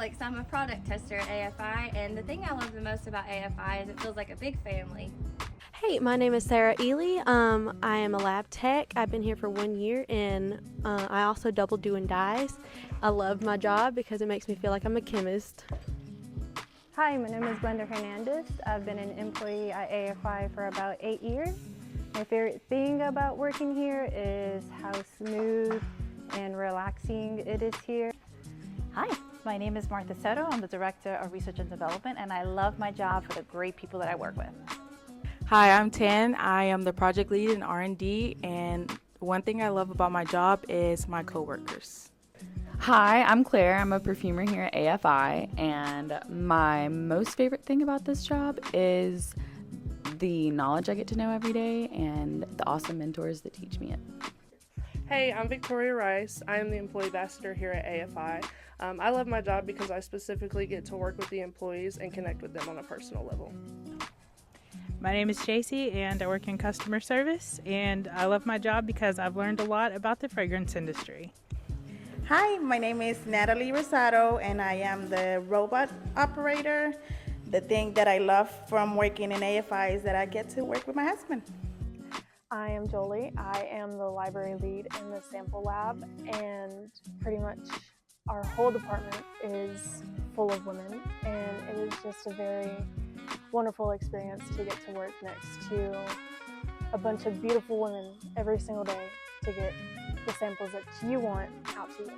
Alex. I'm a product tester at AFI, and the thing I love the most about AFI is it feels like a big family. Hey, my name is Sarah Ely. I am a lab tech. I've been here for 1 year, and I also double doing dyes. I love my job because it makes me feel like I'm a chemist. Hi, my name is Blenda Hernandez. I've been an employee at AFI for about 8 years. My favorite thing about working here is how smooth and relaxing it is here. Hi, my name is Martha Soto. I'm the Director of Research and Development, and I love my job for the great people that I work with. Hi, I'm Tan. I am the project lead in R&D, and one thing I love about my job is my coworkers. Hi, I'm Claire. I'm a perfumer here at AFI, and my most favorite thing about this job is the knowledge I get to know every day and the awesome mentors that teach me it. Hey, I'm Victoria Rice. I am the Employee Ambassador here at AFI. I love my job because I specifically get to work with the employees and connect with them on a personal level. My name is Jacy, and I work in customer service, and I love my job because I've learned a lot about the fragrance industry. Hi, my name is Natalie Rosado, and I am the robot operator. The thing that I love from working in AFI is that I get to work with my husband. I am Jolie. I am the library lead in the sample lab, and pretty much our whole department is full of women, and it is just a very wonderful experience to get to work next to a bunch of beautiful women every single day to get the samples that you want out to you.